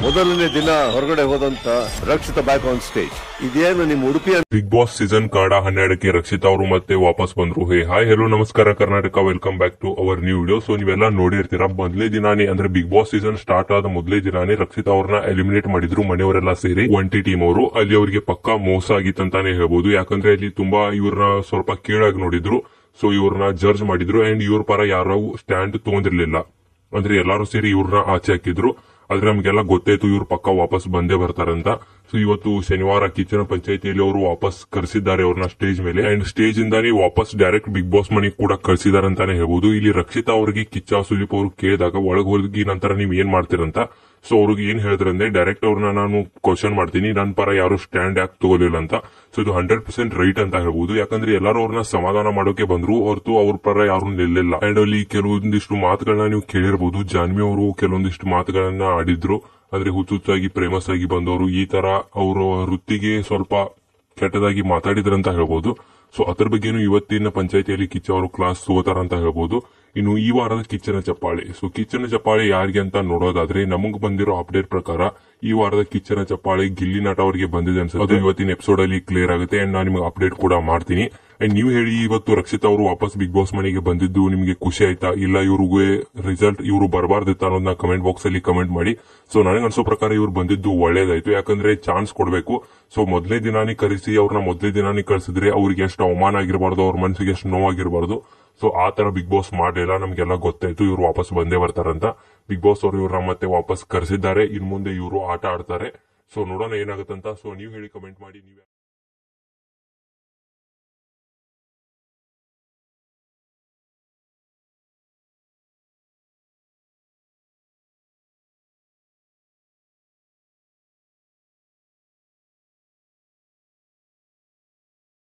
ಮೊದಲನೇ ದಿನ ಹೊರಗಡೆ ಹೋದಂತ ರಕ್ಷಿತಾ ಬ್ಯಾಕ್ ಆನ್ ಸ್ಟೇಜ್. ಇದೇನು ನಿಮ್ಮ ಉಡುಪಿ ಬಿಗ್ ಬಾಸ್ ಸೀಸನ್ ಕಾರ್ಡ 12ಕ್ಕೆ ರಕ್ಷಿತಾ ಅವರು ಮತ್ತೆ ವಾಪಸ್ ಬಂದ್ರು. ಹೇ ಹಾಯ್ ಹೆಲೋ ನಮಸ್ಕಾರ Karnataka, welcome back to our new video. So ನೀವೆಲ್ಲ ನೋಡಿರ್ತೀರಾ, ಮೊದಲೇ ದಿನಾನೇ ಅಂದ್ರೆ ಬಿಗ್ ಬಾಸ್ ಸೀಸನ್ ಸ್ಟಾರ್ಟ್ ಆದ ಮೊದಲೇ ದಿನಾನೇ ರಕ್ಷಿತಾ ಅವ್ರನ್ನ ಎಲಿಮಿನೇಟ್ ಮಾಡಿದ್ರು ಮನೆಯವರೆಲ್ಲ ಸೇರಿ. ಒಂಟಿ ಟೀಮ್ ಅವರು ಅಲ್ಲಿ ಅವರಿಗೆ ಪಕ್ಕಾ ಮೋಸ ಆಗಿತ್ತಂತಾನೆ ಹೇಳ್ಬೋದು. ಯಾಕಂದ್ರೆ ಅಲ್ಲಿ ತುಂಬಾ ಇವ್ರನ್ನ ಸ್ವಲ್ಪ ಕೀಳಾಗಿ ನೋಡಿದ್ರು. ಸೊ ಇವ್ರನ್ನ ಜಡ್ಜ್ ಮಾಡಿದ್ರು ಅಂಡ್ ಇವ್ರ ಪರ ಯಾರು ಸ್ಟ್ಯಾಂಡ್ ತಗೊಂಡಿರ್ಲಿಲ್ಲ. ಅಂದ್ರೆ ಎಲ್ಲಾರು ಸೇರಿ ಇವ್ರನ್ನ ಆಚೆ ಹಾಕಿದ್ರು. ಆದ್ರೆ ನಮ್ಗೆಲ್ಲ ಗೊತ್ತಾಯ್ತು ಇವ್ರು ಪಕ್ಕ ವಾಪಸ್ ಬಂದೇ ಬರ್ತಾರಂತ. ಸೊ ಇವತ್ತು ಶನಿವಾರ ಕಿಚನ ಪಂಚಾಯತಿಯಲ್ಲಿ ಅವರು ವಾಪಸ್ ಕರೆಸಿದ್ದಾರೆ ಅವ್ರನ್ನ ಸ್ಟೇಜ್ ಮೇಲೆ. ಅಂಡ್ ಸ್ಟೇಜ್ ಇಂದಾನೆ ವಾಪಸ್ ಡೈರೆಕ್ಟ್ ಬಿಗ್ ಬಾಸ್ ಮನೆಗೆ ಕೂಡ ಕಳ್ಸಿದಾರೆ ಅಂತಾನೆ ಹೇಳ್ಬೋದು. ಇಲ್ಲಿ ರಕ್ಷಿತಾ ಅವ್ರಿಗೆ ಕಿಚ್ಚ ಸುದೀಪ್ ಅವ್ರು ಕೇಳಿದಾಗ ಒಳಗ್ ಹೋಗಿ ನಂತರ ನೀವ್ ಏನ್ ಮಾಡ್ತೀರಂತ. ಸೊ ಅವ್ರಿಗೆ ಏನ್ ಹೇಳಿದ್ರಂದ್ರೆ, ಡೈರೆಕ್ಟ್ ಅವ್ರನ್ನ ನಾನು ಕ್ವಶನ್ ಮಾಡ್ತೀನಿ, ನನ್ನ ಪರ ಯಾರು ಸ್ಟ್ಯಾಂಡ್ ಯಾಕೆ ತಗೋಲಿಲ್ಲ ಅಂತ. ಸೊ ಇದು 100% ರೈಟ್ ಅಂತ ಹೇಳ್ಬೋದು. ಯಾಕಂದ್ರೆ ಎಲ್ಲರೂ ಅವ್ರನ್ನ ಸಮಾಧಾನ ಮಾಡೋಕೆ ಬಂದ್ರು ಹೊರತು ಅವ್ರ ಪರ ಯಾರು ನಿಲ್ಲಿಲ್ಲ. ಅಂಡ್ ಅಲ್ಲಿ ಕೆಲವೊಂದಿಷ್ಟು ಮಾತುಗಳನ್ನ ನೀವು ಕೇಳಿರ್ಬೋದು. ಜಾನ್ವಿ ಅವರು ಕೆಲವೊಂದಿಷ್ಟು ಮಾತುಗಳನ್ನ ಆಡಿದ್ರು. ಅಂದ್ರೆ ಹುಚ್ಚುಚ್ಚಾಗಿ ಫೇಮಸ್ ಆಗಿ ಬಂದವರು ಈ ತರ ಅವರ ವೃತ್ತಿಗೆ ಸ್ವಲ್ಪ ಕೆಟ್ಟದಾಗಿ ಮಾತಾಡಿದ್ರಂತ ಹೇಳ್ಬೋದು. ಸೊ ಅದ್ರ ಬಗ್ಗೆನೂ ಇವತ್ತಿನ ಪಂಚಾಯತಿಯಲ್ಲಿ ಕಿಚ್ಚ ಅವರು ಕ್ಲಾಸ್ ತಗೋತಾರಂತ ಹೇಳ್ಬೋದು. ಇನ್ನು ಈ ವಾರದ ಕಿಚ್ಚನ ಚಪ್ಪಾಳೆ. ಸೊ ಕಿಚ್ಚನ ಚಪ್ಪಾಳೆ ಯಾರಿಗೆ ಅಂತ ನೋಡೋದಾದ್ರೆ, ನಮಗ್ ಬಂದಿರೋ ಅಪ್ಡೇಟ್ ಪ್ರಕಾರ ಈ ವಾರದ ಕಿಚ್ಚನ ಚಪ್ಪಾಳೆ ಗಿಲ್ಲಿ ನಟ ಅವರಿಗೆ ಬಂದಿದೆ ಅನ್ಸುತ್ತೆ. ಅದು ಇವತ್ತಿನ ಎಪಿಸೋಡ್ ಅಲ್ಲಿ ಕ್ಲಿಯರ್ ಆಗುತ್ತೆ ಅಂಡ್ ನಾನು ನಿಮಗೆ ಅಪ್ಡೇಟ್ ಕೂಡ ಮಾಡ್ತೀನಿ. ಅಂಡ್ ನೀವು ಹೇಳಿ, ಇವತ್ತು ರಕ್ಷಿತಾ ಅವರು ವಾಪಸ್ ಬಿಗ್ ಬಾಸ್ ಮನೆಗೆ ಬಂದಿದ್ದು ನಿಮಗೆ ಖುಷಿ ಆಯ್ತಾ, ಇಲ್ಲ ಇವ್ರಿಗೆ ರಿಸಲ್ಟ್ ಇವರು ಬರಬಾರ್ದಿತ್ತ ಅನ್ನೋದನ್ನ ಕಮೆಂಟ್ ಬಾಕ್ಸ್ ಅಲ್ಲಿ ಕಮೆಂಟ್ ಮಾಡಿ. ಸೊ ನನಗೆ ಅನ್ಸೋ ಪ್ರಕಾರ ಇವ್ರು ಬಂದಿದ್ದು ಒಳ್ಳೇದಾಯ್ತು. ಯಾಕಂದ್ರೆ ಚಾನ್ಸ್ ಕೊಡಬೇಕು. ಸೊ ಮೊದಲೇ ದಿನಾನೇ ಕರೆಸಿ ಅವ್ರನ್ನ ಮೊದಲೇ ದಿನಾನೇ ಕಳಿಸಿದ್ರೆ ಅವ್ರಿಗೆ ಎಷ್ಟು ಅವಮಾನ ಆಗಿರಬಾರ್ದು, ಅವ್ರ ಮನಸ್ಸಿಗೆ ಎಷ್ಟು ನೋವಾಗಿರಬಾರ್ದು. ಸೊ ಆ ತರ ಬಿಗ್ ಬಾಸ್ ಮಾಡಲಿಲ್ಲ. ನಮ್ಗೆಲ್ಲ ಗೊತ್ತಾಯ್ತು ಇವ್ರು ವಾಪಸ್ ಬಂದೇ ಬರ್ತಾರಂತ. ಬಿಗ್ ಬಾಸ್ ಅವರು ಇವ್ರನ್ನ ಮತ್ತೆ ವಾಪಸ್ ಕರೆಸಿದ್ದಾರೆ. ಇನ್ ಮುಂದೆ ಇವರು ಆಟ ಆಡ್ತಾರೆ. ಸೊ ನೋಡೋಣ ಏನಾಗುತ್ತಂತ. ಸೊ ನೀವು ಹೇಳಿ, ಕಮೆಂಟ್ ಮಾಡಿ. ನೀವೇ